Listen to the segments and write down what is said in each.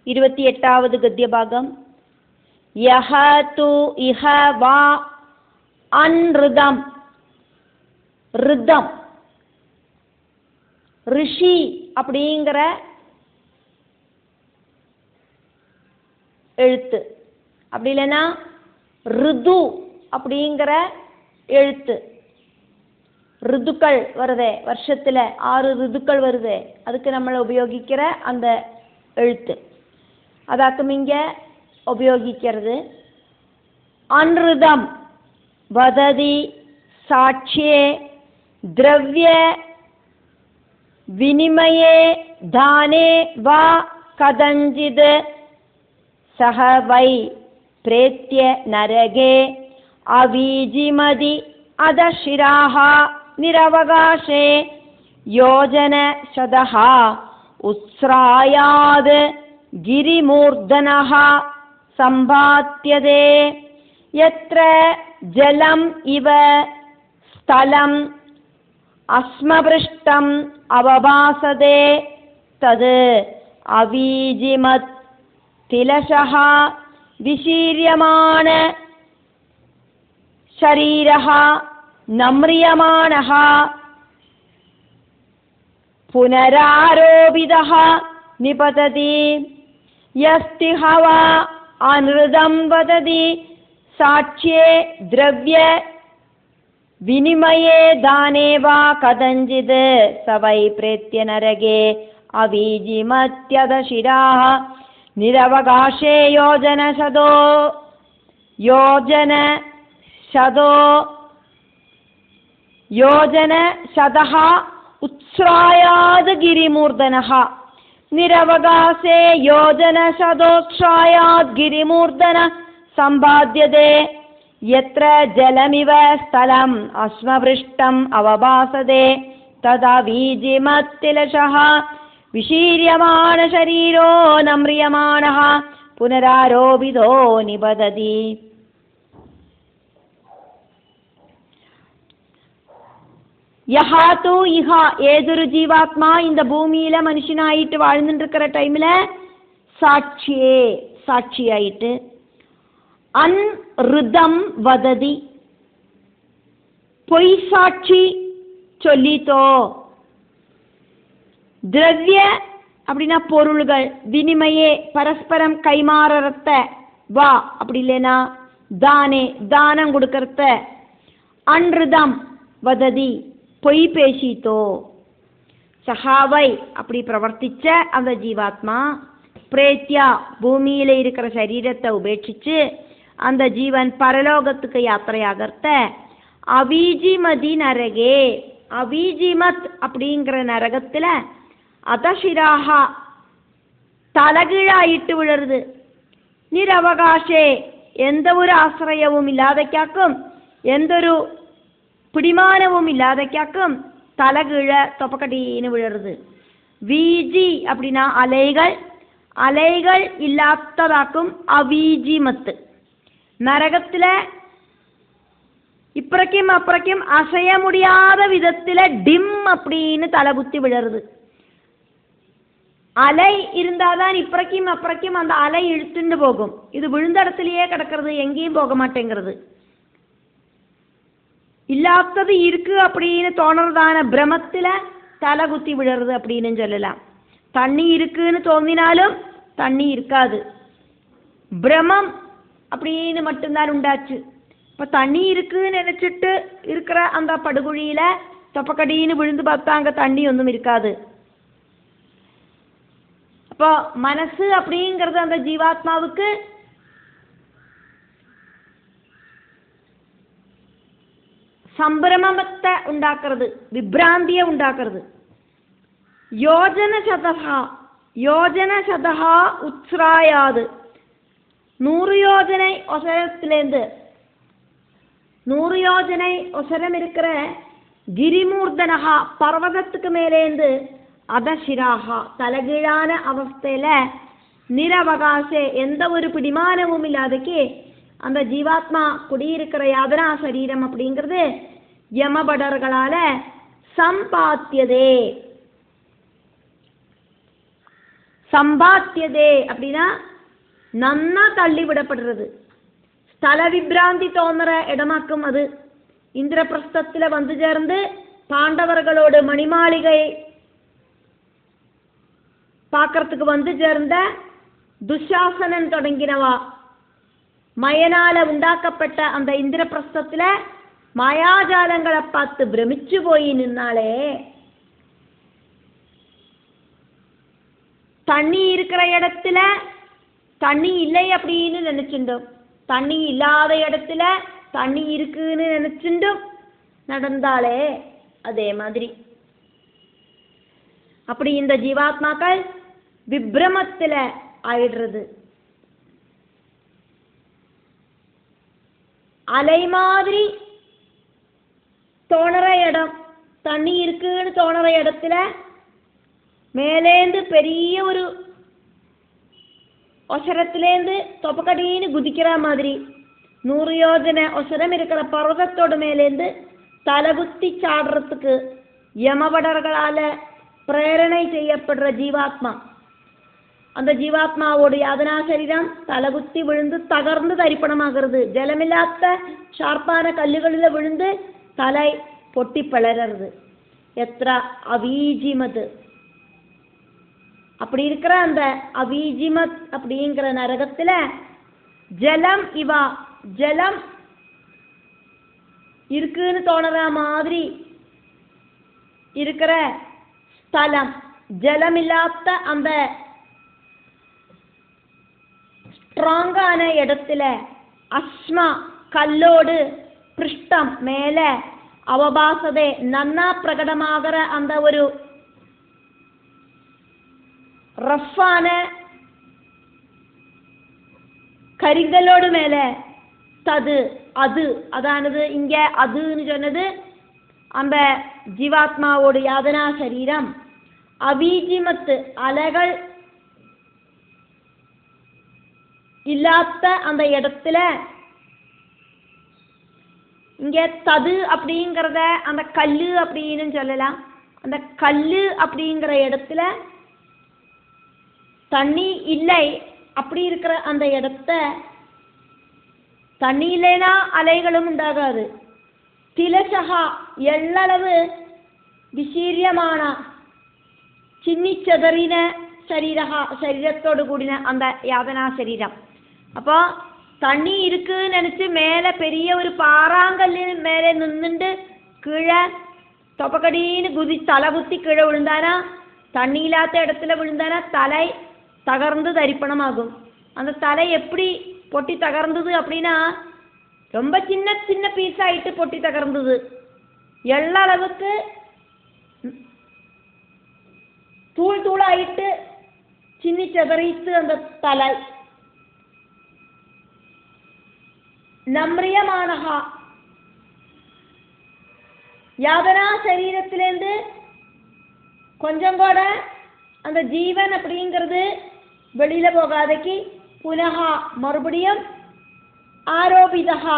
28வது கத்தியபாகம். யஹ து இஹ வா அன்ருதம். ரிதம் ரிஷி அப்படிங்கிற எழுத்து, அப்படி இல்லைன்னா ரிது அப்படிங்கிற எழுத்து. ரிதுக்கள் வருதே, வருஷத்துல 6 ரிதுக்கள் வருதே, அதுக்கு நம்மளை உபயோகிக்கிற அந்த எழுத்து அதாக்கும் இங்க உபயோகிக்கிறது. அன்ருதம் வததி சாட்சியே திரவிய வினிமயே தானே வா கதஞ்சித் சஹ வை பிரேத்ய நரகே அவீஜிமதி அதஷிராஹ நிரவகாஷே யோஜன சதஹ உஸ்ராயாத் கிரிமூர்தனஹ சம்பாத்யதே யத்ர ஜலம் இவ ஸ்தலம் அஸ்மபிருஷ்டம் அவபாசதே தத் அவீஜிமத் திலஷஹ விசீரியமான ஷரீரஹ நம்ரியமானஹ புனராரோபிதஹ நிபததி யஸ்தி ஹவா அன்ருதம் வததி சாட்சியே திரவ்ய வினிமயே தானே வா கதஞ்சித் சவை பிரேத்ய நரகே அவீஜிமத்யதசிராஹ நிரவகாஷே யோஜன சதஹ உத்ஸ்ராயாத் கிரிமூர்தனஹ நிரவகாசே யோஜன சதோத்ஸ்ராயாத் கிரிமூர்தன சம்பாத்யதே யத்ர ஜலமிவ ஸ்தலம் அஸ்மபிருஷ்டம் அவபாசதே ததா வீஜிமத்திலஷஹ விசீரியமான ஷரீரோ நம்ரியமானஹ புனராரோபிதோ நிபததி. யஹா து இஹா ஏதொரு ஜீவாத்மா இந்த பூமியில மனுஷனாயிட்டு வாழ்ந்துட்டு இருக்கிற டைம்ல சாட்சியாயிட்டு அன்ருதம் வததி பொய் சாட்சி சொல்லித்தோ. திரவிய அப்படின்னா பொருள்கள், வினிமயே பரஸ்பரம் கைமாறத்த, வா அப்படி இல்லைன்னா தானே தானம் கொடுக்கறத, அன்ருதம் வததி பொய் பேசித்தோ. சஹாவை அப்படி பிரவர்த்திச்ச அந்த ஜீவாத்மா பிரேத்யா பூமியில இருக்கிற சரீரத்தை உபேட்சிச்சு அந்த ஜீவன் பரலோகத்துக்கு யாத்திரையாகத்த அவீஜிமதி நரகே, அவீஜிமத் அப்படிங்கிற நரகத்துல அதஷிராஹா தலகீழாயிட்டு விழுறது. நிரவகாஷே எந்த ஒரு ஆசிரியவும் இல்லாதக்காக்கும் எந்த ஒரு பிடிமானவும் இல்லாதக்காக்கும் தலகீழ தொப்பக்கட்டின்னு விழுறது. வீஜி அப்படின்னா அலைகள், அலைகள் இல்லாததாக்கும் அவீஜிமத்து. நரகத்துல இப்புறக்கும் அப்புறக்கும் அசைய முடியாத விதத்துல டிம் அப்படின்னு தலை குத்தி விழுறது. அலை இருந்தாதான் இப்புறக்கும் அப்புறக்கும் அந்த அலை இழுத்துண்டு போகும். இது விழுந்த இடத்துலயே கிடக்கிறது, எங்கேயும் போக மாட்டேங்கிறது. இல்லாதது இருக்கு அப்படின்னு தோணுறதான பிரமத்துல தலை குத்தி விழுறது அப்படின்னு சொல்லலாம். தண்ணி இருக்குன்னு தோன்றினாலும் தண்ணி இருக்காது, பிரமம் அப்படின்னு மட்டும்தான் உண்டாச்சு. இப்போ தண்ணி இருக்குன்னு நினைச்சிட்டு இருக்கிற அந்த படுகுழியில தொப்பக்கடின்னு விழுந்து பார்த்தா அங்கே தண்ணி ஒன்றும் இருக்காது. அப்போ மனசு அப்படிங்கிறது அந்த ஜீவாத்மாவுக்கு சம்பிரமத்தை உண்டாக்குறது, விப்ராந்தியை உண்டாக்குறது. யோஜன சதஹா உத்ஸ்ராயாது 100 யோஜனை ஒசரத்திலேருந்து 100 யோஜனை ஒசரம் இருக்கிற கிரிமூர்தனஹா பர்வதத்துக்கு மேலேந்து அதசிராகா தலகீழான அவஸ்தையில நிரவகாசே எந்த ஒரு பிடிமானமும் இல்லாதக்கு அந்த ஜீவாத்மா குடியிருக்கிற யாதனா சரீரம் அப்படிங்கிறது சம்பாத்தியதே அப்படின்னா நன்னா தள்ளிவிடப்படுறது. ஸ்தல விப்ராந்தி தோன்ற இடமாக்கும் அது. இந்திரபிரஸ்தத்துல வந்து சேர்ந்து பாண்டவர்களோடு மணிமாளிகை பார்க்கறதுக்கு வந்து சேர்ந்த துஷாசனன் தொடங்கினவா மயனால உண்டாக்கப்பட்ட அந்த இந்திரபிரஸ்தத்துல மாயாஜாலங்களை பார்த்து பிரமிச்சு போய் நின்னாலே, தண்ணி இருக்கிற இடத்துல தண்ணி இல்லை அப்படின்னு நினைச்சுட்டோம், தண்ணி இல்லாத இடத்துல தண்ணி இருக்குன்னு நினைச்சுட்டும் நடந்தாலே அதே மாதிரி. அப்படி இந்த ஜீவாத்மாக்கள் விப்ரமத்துல ஆயிடுறது. அலை மாதிரி தோணற இடம், தண்ணி இருக்குன்னு தோணற இடத்துல மேலேந்து பெரிய ஒரு ஒசரத்திலேருந்து தொப்பக்கடின்னு குதிக்கிற மாதிரி 100 யோஜனை ஒசரம் இருக்கிற பர்வதத்தோடு மேலேந்து தலகுத்தி சாடுறதுக்கு யமபடர்களால பிரேரணை செய்யப்படுற ஜீவாத்மா. அந்த ஜீவாத்மாவோட யாதனா சரீரம் தலகுத்தி விழுந்து தகர்ந்து தரிப்பணமாகிறது. ஜலமில்லாத ஷார்ப்பான கல்லுகளில் விழுந்து தலை பொட்டி பிளறது. எത്ര அவீஜிமது. அப்படி இருக்கிற அந்த அவீஜிமத் அப்படிங்கிற நரகத்துல ஜலம் இவா, ஜலம் இருக்குன்னு தோணுற மாதிரி இருக்கிற ஸ்தலம், ஜலம் இல்லாத அந்த ஸ்ட்ராங்கான இடத்துல அஸ்மா கல்லோடு பிருஷ்டம் மேல அவபாசதே நன்னா பிரகடமாகிற அந்த ஒரு ரஃப்பான கரிகலோடு மேல தது அது, அதானது இங்க அதுன்னு சொன்னது அந்த ஜீவாத்மாவோட யாதனா சரீரம். அபீஜிமத்து அலைகள் இல்லாத அந்த இடத்துல இங்க தது அப்படிங்கிறத அந்த கல்லு அப்படின்னு சொல்லலாம். அந்த கல்லு அப்படிங்கிற இடத்துல தண்ணி இல்லை. அப்படி இருக்கிற அந்த இடத்த தண்ணி இல்லைன்னா அலைகளும் உண்டாகாது. திலசகா எள்ளளவு விசீரியமான சின்னி செதறின சரீரத்தோடு கூடின அந்த யாதனா சரீரம். அப்போ தண்ணி இருக்குன்னு நினைச்சு மேலே பெரிய ஒரு பாறாங்கல்லிന് மேலே நின்றுண்டு கீழே தொப்பக்கடின்னு தலை குத்தி கீழே விழுந்தானா, தண்ணி இல்லாத இடத்துல விழுந்தானா தலை தகர்ந்து தரிப்பணமாகும். அந்த தலை எப்படி பொட்டி தகர்ந்தது அப்படின்னா ரொம்ப சின்ன சின்ன பீஸ் ஆயிட்டு பொட்டி தகர்ந்தது. எள்ளளவுக்கு தூள் தூளாயிட்டு சின்னி செதறித்து அந்த தலை. நம்ரியமானஹா யாதனா சரீரத்திலேருந்து கொஞ்சம் கூட அந்த ஜீவன் அப்படிங்கிறது வெளியில போகாதக்கு புனகா மறுபடியும் ஆரோபிதா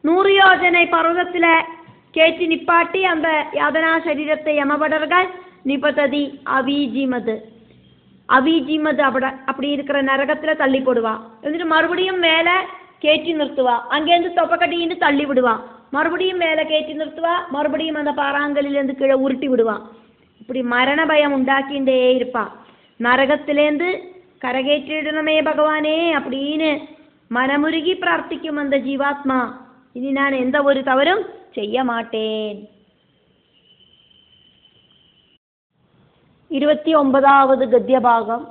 100 யோஜனை பர்வதத்துல கேட்டி நிப்பாட்டி அந்த யாதனா சரீரத்தை யமபடர்கள் நிபததி அவீஜிமது. அவீஜிமது அப்படி இருக்கிற நரகத்துல தள்ளி போடுவா. എന്നിട്ട് மறுபடியும் மேல கேட்டி நிறுத்துவா. அங்கேருந்து தொப்பக்கட்டின்னு தள்ளி விடுவா. மறுபடியும் மேலே கேட்டி நிறுத்துவா. மறுபடியும் அந்த பாறாங்கல்லிலேருந்து கீழே உருட்டி விடுவா. இப்படி மரண பயம் உண்டாக்கிண்டே இருப்பா. நரகத்திலேருந்து கரகேற்றிடணுமே பகவானே அப்படின்னு மனமுருகி பிரார்த்திக்கும் அந்த ஜீவாத்மா, இனி நான் எந்த ஒரு தவறும் செய்ய மாட்டேன். 29வது கத்திய பாகம்.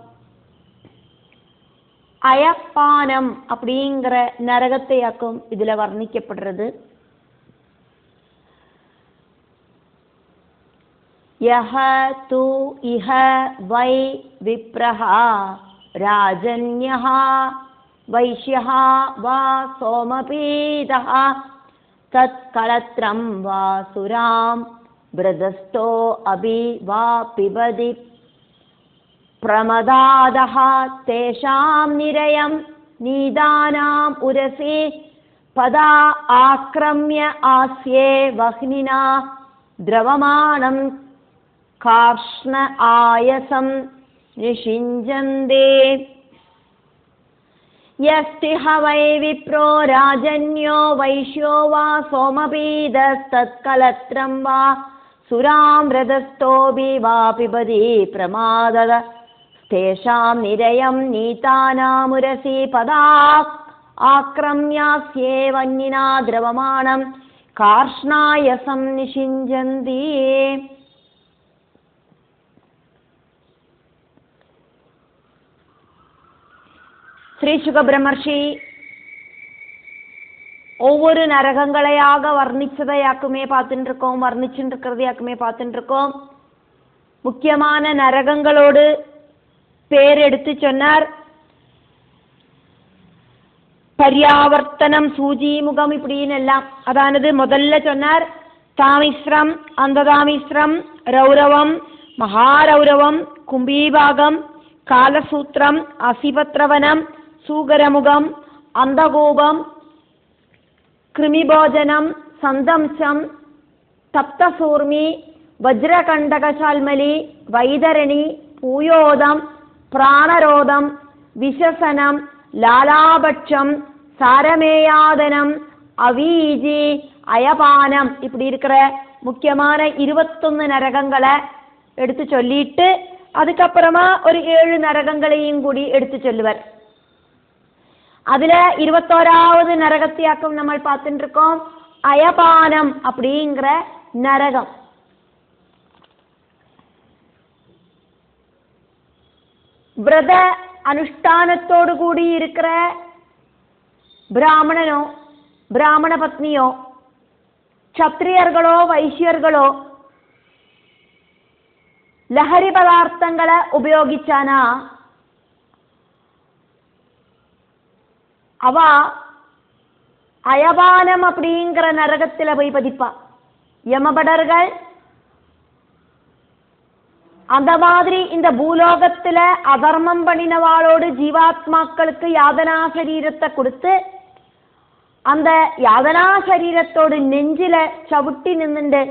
அயப்பானம் அப்படிங்கிற நரகத்தையாக்கும் இதுல வர்ணிக்கப்படுறது. யஹ து இஹ வை விப்ரஹா ராஜன்யஹ வைஷ்யஹ வா சோமபீதஹ தத் கலத்ரம் வா சுராம் பிரதஸ்தோ அபி வா பிபதி பிரமதாதஹ தேஷாம் நிரயம் நீதானாம் உரசி பதா ஆக்ரம்ய ஆஸ்யே வஹ்னினா திரவமானம் कार्ष्ण आयसं निषिञ्जन्ते यस्तिह वै विप्रो राजन्यो वैश्यो वा सोमपीदस्तत्कलत्रं वा सुरामृतस्थोऽपि वा पिबति प्रमादद तेषां निरयं नीतानामुरसि पदा आक्रम्यास्येवन्निना द्रवमाणं कार्ष्णायसं निषिञ्जन्ति. ஸ்ரீ சுக பிரம்மர்ஷி ஒவ்வொரு நரகங்களையாக வர்ணிச்சதையாக்குமே பார்த்துட்டு இருக்கோம், வர்ணிச்சுட்டு இருக்கிறதையாக்குமே பார்த்துட்டு இருக்கோம். முக்கியமான நரகங்களோடு பேர் எடுத்து சொன்னார். பர்யாவர்த்தனம், சூஜிமுகம் இப்படின்னு எல்லாம். அதானது முதல்ல சொன்னார் தாமிஸ்ரம், அந்ததாமிஸ்ரம், ரௌரவம், மகாரௌரவம், கும்பீபாகம், காலசூத்திரம், அசிபத்ரவனம், சூகரமுகம், அந்தகோபம், கிருமிபோஜனம், சந்தம்சம், தப்தசூர்மி, வஜ்ரகண்டகசால்மலி, வைதரணி, பூயோதம், பிராணரோதம், விஷசனம், லாலாபட்சம், சாரமேயாதனம், அவீஜி, அயபானம் இப்படி இருக்கிற முக்கியமான 21 நரகங்களை எடுத்து சொல்லிட்டு அதுக்கப்புறமா ஒரு 7 நரகங்களையும் கூடி எடுத்து சொல்லுவர். அதுல 21வது நரகத்தையாக்கம் நம்ம பார்த்துட்டு இருக்கோம். அயபானம் அப்படிங்கிற நரகம். விரத அனுஷ்டானத்தோடு கூடி இருக்கிற பிராமணனோ பிராமண பத்னியோ க்ஷத்ரியர்களோ வைசியர்களோ லஹரி பதார்த்தங்களை உபயோகிச்சானா அவ அயபானம் அப்படிங்கிற நரகத்தில் போய் பதிப்பா. யமபடர்கள் அந்த மாதிரி இந்த பூலோகத்துல அதர்மம் பண்ணினவாளோடு ஜீவாத்மாக்களுக்கு யாதனா சரீரத்தை கொடுத்து அந்த யாதனா சரீரத்தோடு நெஞ்சில சவுட்டி நின்னுண்டு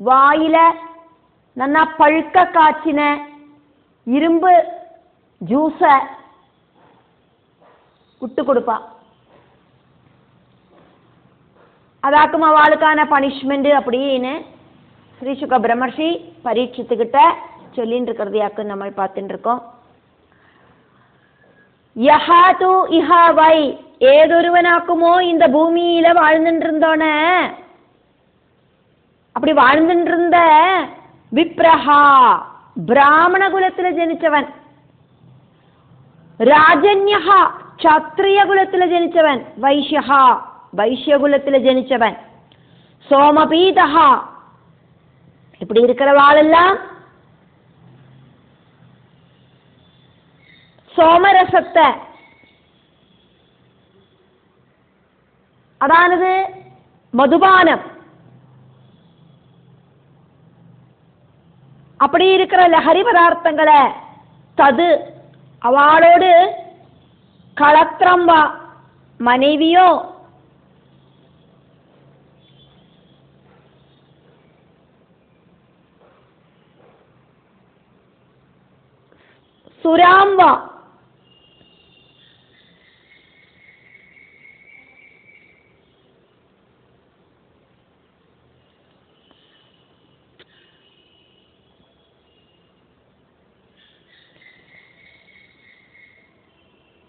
வாயில நன்னா பழுக்க காய்ச்சின இரும்பு ஜூஸ விட்டு கொடுப்பா. அதாக்கும் அவளுக்கான பனிஷ்மெண்ட் அப்படின்னு ஸ்ரீ சுக பிரம்மர்ஷி பரீட்சித்துக்கிட்ட சொல்லின்னு இருக்கிறதையாக்கு நம்ம பார்த்துட்டு இருக்கோம். யஹா து இஹா வை, ஏதொருவனாக்குமோ இந்த பூமியில வாழ்ந்துட்டு இருந்தோன அப்படி வாழ்ந்துட்டு இருந்த விப்ரஹா பிராமண குலத்துல ஜனிச்சவன், ராஜன்யஹா க்ஷத்ரிய குலத்துல ஜனிச்சவன், வைஷ்யஹா வைஷ்ய குலத்துல ஜனிச்சவன், சோமபீதஹா இப்படி இருக்கிறவாளெல்லாம் சோமரசத்தை அதானது மதுபானம் அப்படி இருக்கிற லஹரி பதார்த்தங்களை தது அவளோடு களத்திரம்பா மனைவியோ சுராம்பா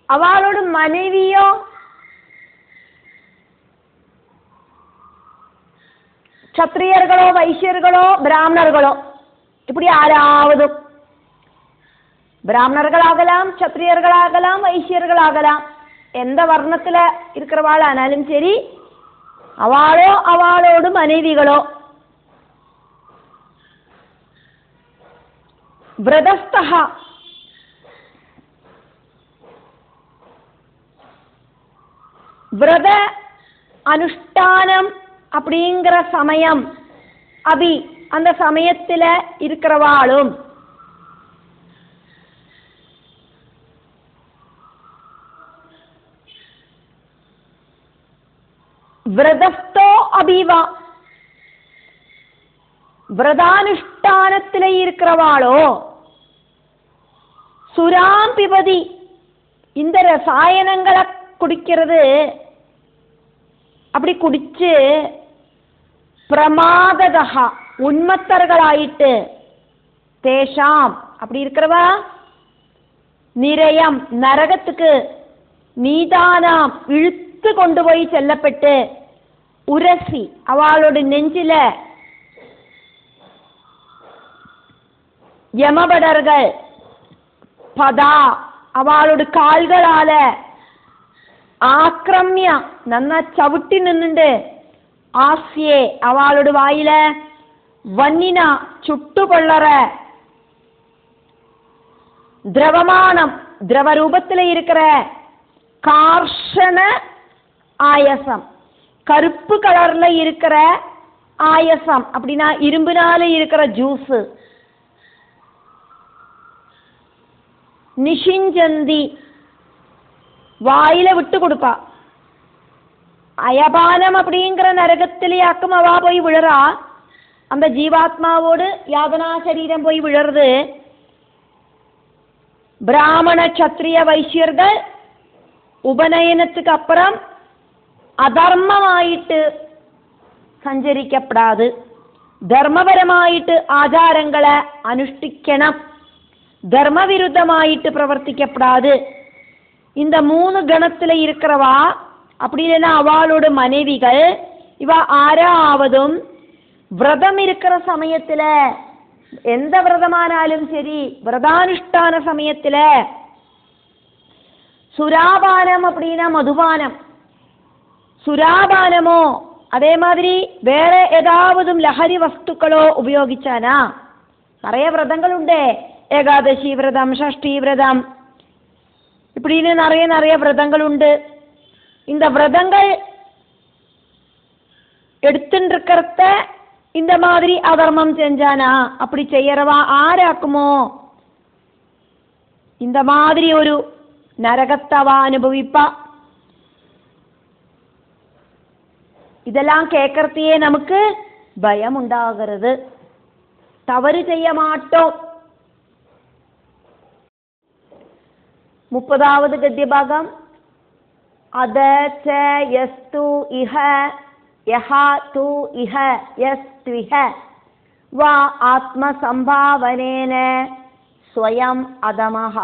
அவளோட மனைவியோ க்ஷத்ரியர்களோ வைசியர்களோ பிராமணர்களோ இப்படி யாராவது பிராமணர்களாகலாம் க்ஷத்ரியர்களாகலாம் வைசியர்களாகலாம் எந்த வர்ணத்துல இருக்கிறவாளானாலும் சரி அவளோ அவளோடு மனைவிகளோ விரதஸ்தஹா விரத அனுஷ்டானம் அப்படிங்கிற சமயம் அபி அந்த சமயத்துல இருக்கிறவாளும் விரதஸ்தோ அபிவா விரதானுஷ்டான அனுஷ்டானத்திலே இருக்கிறவாளோ சுராம் பிபதி, இந்த ரசாயனங்களை குடிக்கிறது, அப்படி குடிச்சு பிரமாததா உன்மத்தர்களாயிட்டு தேஷாம் அப்படி இருக்கிறவா நிரயம் நரகத்துக்கு நீதானாம் இழுத்து கொண்டு போய் செல்லப்பட்டு உரசி அவளோட நெஞ்சில யமபடர்கள் பதா அவளோட கால்களால ஆக்கிரமிய நன்னா சவிட்டி நின்னுண்டு ஆசியே அவளோட வாயில வன்னினா சுட்டு கொள்ளற திரவமானம் திரவ ரூபத்தில் இருக்கிற கார்ஷண ஆயசம், கருப்பு கலர்ல இருக்கிற ஆயசம் அப்படின்னா இரும்புனால இருக்கிற ஜூஸ், நிஷிஞ்சந்தி வாயில விட்டு கொடுப்பா. அயபானம் அப்படிங்கிற நரகத்திலேயாக்கும் அவா போய் விழறா. அந்த ஜீவாத்மாவோடு யாதனா சரீரம் போய் விழறது. பிராமண சத்திரிய வைசியர்கள் உபநயனத்துக்கு அப்புறம் அதர்மமாயிட்டு சஞ்சரிக்கப்படாது, தர்மபரமாயிட்டு ஆச்சாரங்களை அனுஷ்டிக்கணும், தர்ம விருத்தமாயிட்டு பிரவர்த்திக்கப்படாது. இந்த 3 கணத்துல இருக்கிறவா அப்படி இல்லைன்னா அவளோட மனைவிகள் இவ ஆறாவதும் விரதம் இருக்கிற சமயத்துல, எந்த விரதமானாலும் சரி விரதானுஷ்டான சமயத்துல சுராபானம் அப்படின்னா மதுபானம், சுராபானமோ அதே மாதிரி வேற ஏதாவது லஹரி வஸ்துக்களோ உபயோகிச்சானா, நிறைய விரதங்கள் உண்டு, ஏகாதசி விரதம், ஷஷ்டி விரதம், இப்படின்னு நிறைய விரதங்கள் உண்டு. இந்த விரதங்கள் எடுத்துட்டு இருக்கிறத இந்த மாதிரி அதர்மம் செஞ்சானா, அப்படி செய்யறவா ஆராக்குமோ இந்த மாதிரி ஒரு நரகத்தவா அனுபவிப்பா. இதெல்லாம் கேட்கறதையே நமக்கு பயம் உண்டாகிறது. தவறு செய்ய மாட்டோம். 30வது கத்திய பாகம். அதச்ச யஸ்து இஹ யஹா து இஹ யஸ்த்விஹ வா ஆத்ம சம்பாவனேன ஸ்வயம் அதமஹ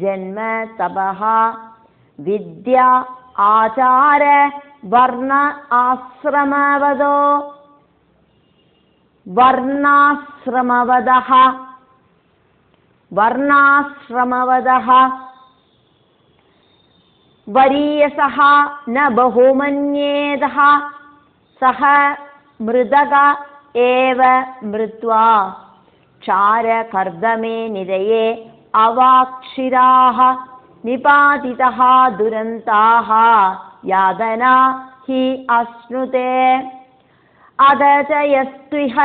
ஜன்ம தபஹ வித்யா ஆச்சார வர்ண ஆஸ்ரமவதோ வர்ணாஸ்ரமவதஹ வர்ணாஸ்ரமவதஹ வரியசஹ ந பஹுமன்யேதஹ சஹ மிருதக ஏவ மிருத்வா சார கர்தமே நிரயே அவாக்ஷிராஹ நிபாதிதஹ துரந்தாஹ யாதனா ஹி அஸ்னுதே அதச யஸ்த்விஹ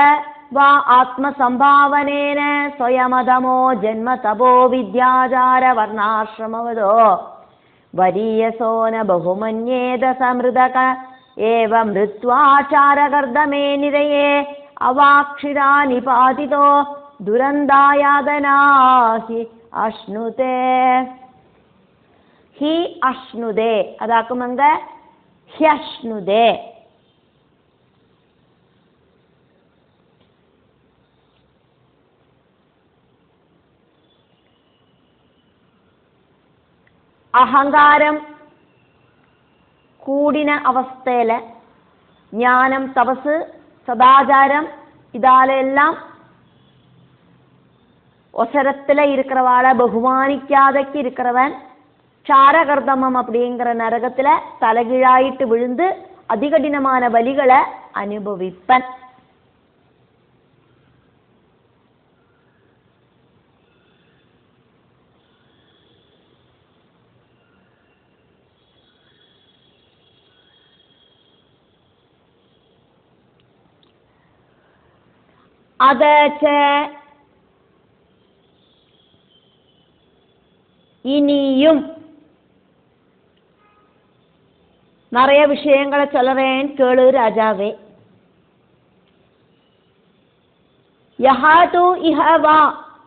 வா ஆத்மசம்பாவனேன ஸ்வயமதமோ ஜன்ம தபோ வித்யாச்சார வர்ணாஸ்ரமவதோ வரியசோ ந பகுமன்யேத சமிருதக ஏவ மிருத்வாச்சாரகர்தமே நிரயே அவாக்ஷிரா நிபாதிதோ துரந்தாயாதனா ஹி அஷ்ணுதே. ஹி அஷ்ணுதே அதாக்கும் அங்க ஹ்யஷ்ணுதே. അഹങ്കാരം കൂടിന അവസ്ഥയില് ജ്ഞാനം, തപസ്, സദാചാരം ഇതാലെല്ലാം ஒசரத்தில் இருக்கிறவாளை பகுமானிக்காதக்கு இருக்கிறவன் சாரகர்தமம் அப்படிங்கிற நரகத்துல தலைகீழாயிட்டு விழுந்து அதிகடினமான பலிகளை அனுபவிப்பன். அதச்ச இனியும் நிறைய விஷயங்களை சொல்றேன் கேளு ராஜாவே. யஹாது இஹவா,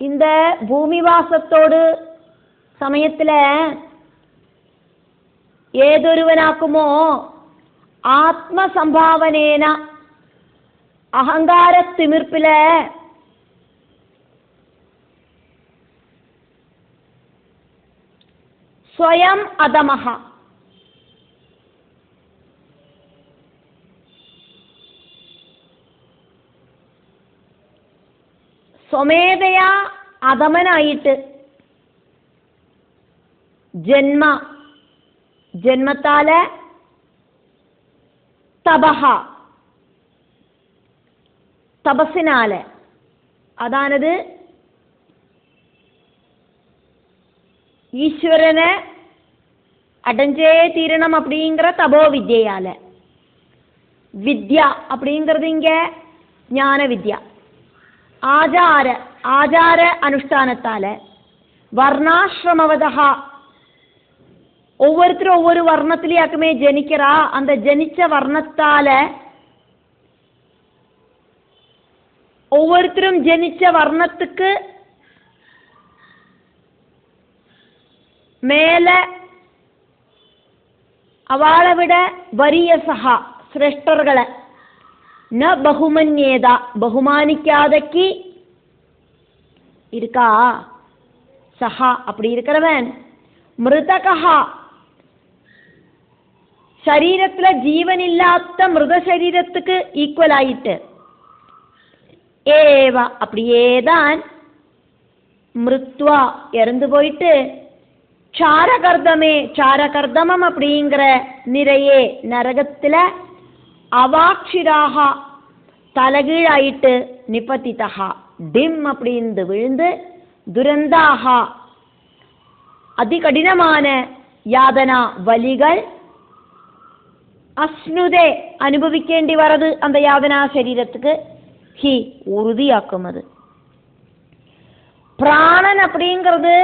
இந்த ഭൂമിവാസത്തോട് സമയത്തില് ഏതൊരുവനാക്കുമോ ആത്മസംഭാവനേന അഹങ്കാരത്തിമിർപ്പില് സ്വയം അധമഃ, സ്വമേധയാ അധമനായിട്ട് ജന്മത്താല് തപഹ, തപസ്സിനാല്, അതാണത് ஈஸ்வரனை அடைஞ்சே தீரணம் அப்படிங்கிற தபோ வித்யால. வித்யா அப்படிங்கிறது இங்க ஞான வித்யா. ஆச்சார அனுஷ்டானத்தால வர்ணாசிரமவதா, ஒவ்வொருத்தரும் ஒவ்வொரு வர்ணத்திலேயாக்குமே ஜனிக்கிறா. அந்த ஜனிச்ச வர்ணத்தால ஒவ்வொருத்தரும் ஜனிச்ச வர்ணத்துக்கு மேல அவளை விட வரிய சகா சிரேஷ்டர்களை ந பகுமன்யேதா, பகுமானிக்காதக்கி இருக்கா. சஹா அப்படி இருக்கிறவன் மிருதகா, சரீரத்துல ஜீவன் இல்லாத மிருத சரீரத்துக்கு ஈக்குவல் ஆயிட்டு. ஏவ அப்படியேதான் மிருத்வா இறந்து போயிட்டு சாரகர்தமம் அப்படிங்கிற நிறையே நரகத்துல அவாக்ஷிராக தலகீழாயிட்டு நிபதிதா டிம் அப்படின்னு விழுந்து துரந்தாக அதிகடினமான யாதனா வலிகள் அஸ்னுதே அனுபவிக்கேண்டி வரது அந்த யாதனா சரீரத்துக்கு ஹி உறுதியாக்கும். அது பிராணன் அப்படிங்கிறது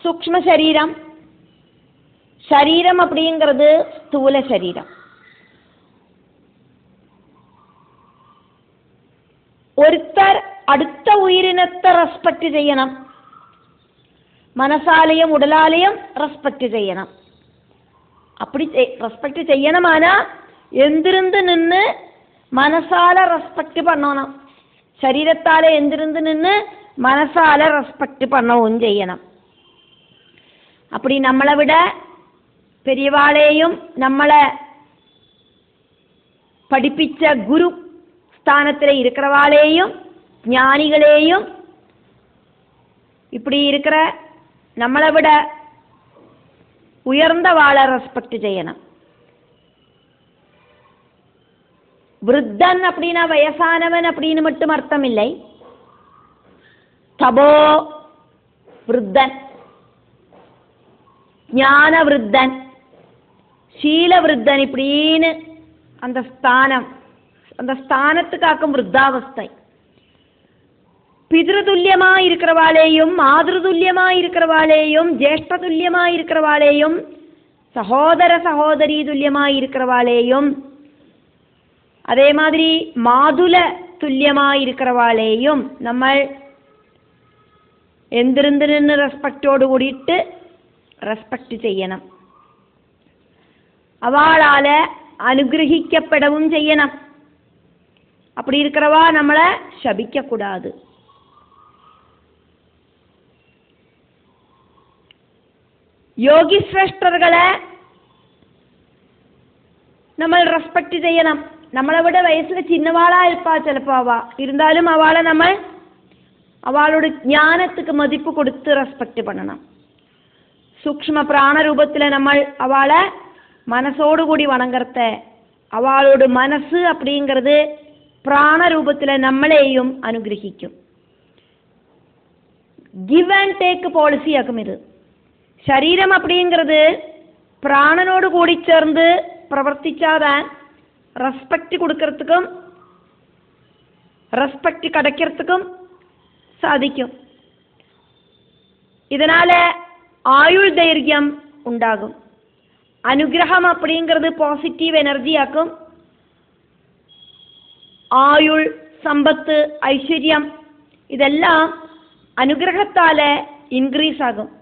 சூக்ஷ்ம சரீரம், சரீரம் அப்படிங்கிறது ஸ்தூல சரீரம். ஒருத்தர் அடுத்த உயிரினத்தை ரெஸ்பெக்ட் செய்யணும், മനസാലെയും ഉടലാലെയും റെസ്പെക്ട് ചെയ്യണം. அப்படி ரெஸ்பெக்ட் செய்யணுமானா எந்திருந்து நின்று மனசால ரெஸ்பெக்ட் பண்ணணும், ശരീരത്താല எந்திருந்து நின்று மனசால ரெஸ்பெக்ட் பண்ணவும் செய்யணும். அப்படி நம்மளை விட பெரியவாளையும் நம்மளை படிப்பிச்ச குரு ஸ்தானத்தில் இருக்கிறவாளையும் ஞானிகளையும் இப்படி இருக்கிற நம்மளை விட உயர்ந்த வாழை ரெஸ்பெக்ட் செய்யணும். விருத்தன் அப்படின்னா வயசானவன் அப்படின்னு மட்டும் அர்த்தம் இல்லை. தபோ விருத்தன், ஞான விருத்தன், ശീല விருத்தன் இப்படின்னு அந்த ஸ்தானத்துக்காக்கும் விருத்தாவஸ்தை. பிதிருதுல்யமாக இருக்கிறவாளேயும் மாதൃതുല്യமாக இருக்கிறவாளேயும் ஜேஷ்டதுல்யமாக இருக்கிறவாளேயும் சகோதர சகோதரி துல்லியமாக இருக்கிறவாளேயும் அதே மாதிரி மாதுல துல்லியமாக இருக்கிறவாளேயும் നമ്മൾ എന്തിരുന്ന് നിന്ന് റെസ്പെക്റ്റോട് കൂടിയിട്ട് റെസ്പെക്റ്റ് ചെയ്യണം. അവളാല് അനുഗ്രഹിക്കപ്പെടവും ചെയ്യണം. அப்படி இருக்கிறவா நம்மளை ശപിக்க கூடாது. യോഗി ശ്രേഷ്ഠர்களை നമ്മൾ റെസ്പെക്റ്റ് ചെയ്യണം. നമ്മളെ വിட വയസ്സിൽ ചിന്നവാളാ இருப்பா ചിലപ്പോ இருந்தாலும் அவளை നമ്മൾ அவளோட ஞானத்துக்கு மதிப்பு கொடுத்து ரெஸ்பெக்ட் பண்ணணும். சூக்ஷ்ம பிராண ரூபத்தில் நம்ம அவளை மனசோடு கூடி வணங்குறத, அவளோட மனசு அப்படிங்கிறது பிராண ரூபத்தில் நம்மளையும் அனுகிரகிக்கும். கிவ் அண்ட் டேக் பாலிசி ஆகும். இது ശരീരം அப்படிங்கிறது பிராணனோடு கூடி சேர்ந்து பிரவர்த்திச்சாதான் ரெஸ்பெக்ட் கொடுக்கறதுக்கும் ரெஸ்பெக்ட் கிடைக்கிறதுக்கும் சாதிக்கும். இதனால ஆயுள் தைரியம் உண்டாகும். அனுகிரகம் அப்படிங்கிறது பாசிட்டிவ் எனர்ஜி ஆக்கும். ஆயுள், சம்பத்து, ஐஸ்வர்யம் இதெல்லாம் அனுகிரகத்தால இன்க்ரீஸ் ஆகும்.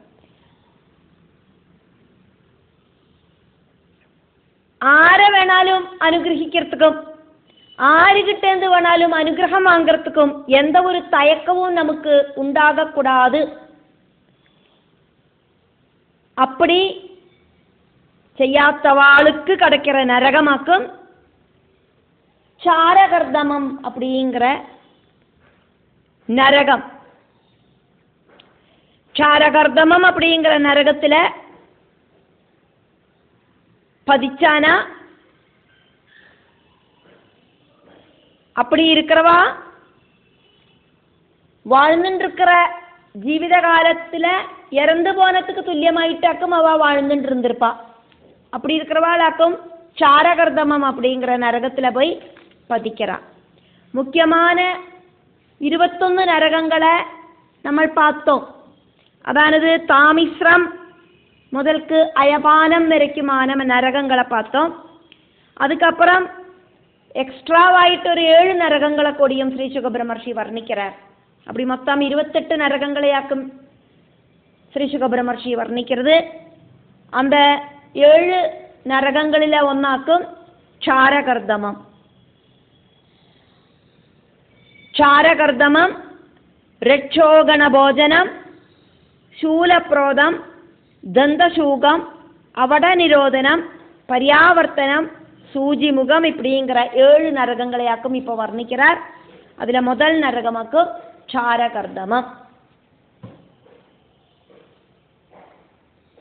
ആരെ വേണാലും അനുഗ്രഹിக்கிறதுக்கும் ആരുകിട്ടേந்து വേണാലും അനുഗ്രഹം വാങ്ങறதுக்கும் எந்த ஒரு தயக்கமும் நமக்கு உண்டாகக்கூடாது. அப்படி செய்யாதவாளுக்கு கிடைக்கிற நரகமாக்கும் சாரகர்தமம் அப்படிங்கிற நரகம். சாரகர்தமம் அப்படிங்கிற நரகத்துல பதிச்சானா அப்படி இருக்கிறவா வாழ்ந்துருக்கிற ஜீவித காலத்துல இறந்து போனதுக்கு துல்லியமாயிட்டாக்கும் அவ வாழ்ந்துட்டு இருந்திருப்பா. அப்படி இருக்கிறவாளாக்கும் சாரகர்தமம் அப்படிங்கிற நரகத்துல போய் பதிக்கிறா. முக்கியமான 21 நரகங்களை நம்ம பார்த்தோம். அதானது தாமிஸ்ரம் முதல்க்கு அயபானம் வரைக்குமான நரகங்களை பார்த்தோம். அதுக்கப்புறம் எக்ஸ்ட்ராவாயிட்டு ஒரு 7 நரகங்களை கூடியும் ஸ்ரீ சுகபிரமர்ஷி வர்ணிக்கிறார். அப்படி மொத்தம் 28 நரகங்களையாக்கும் ஸ்ரீ சுகபிரமர்ஷி வர்ணிக்கிறது. அந்த 7 நரகங்களில ஒன்னாக்கும் சாரகர்தமம். சாரகர்தமம் ரட்சோகண போஜனம், ശൂലപ്രോതം, ദന്തശൂകം, അവടനിരോധനം, பரியாவர்த்தனம், சூஜிமுகம் இப்படிங்கிற 7 நரகங்களையாக்கும் இப்போ வர்ணிக்கிறார். அதுல முதல் நரகமாக்கும் சாரகர்தமம்.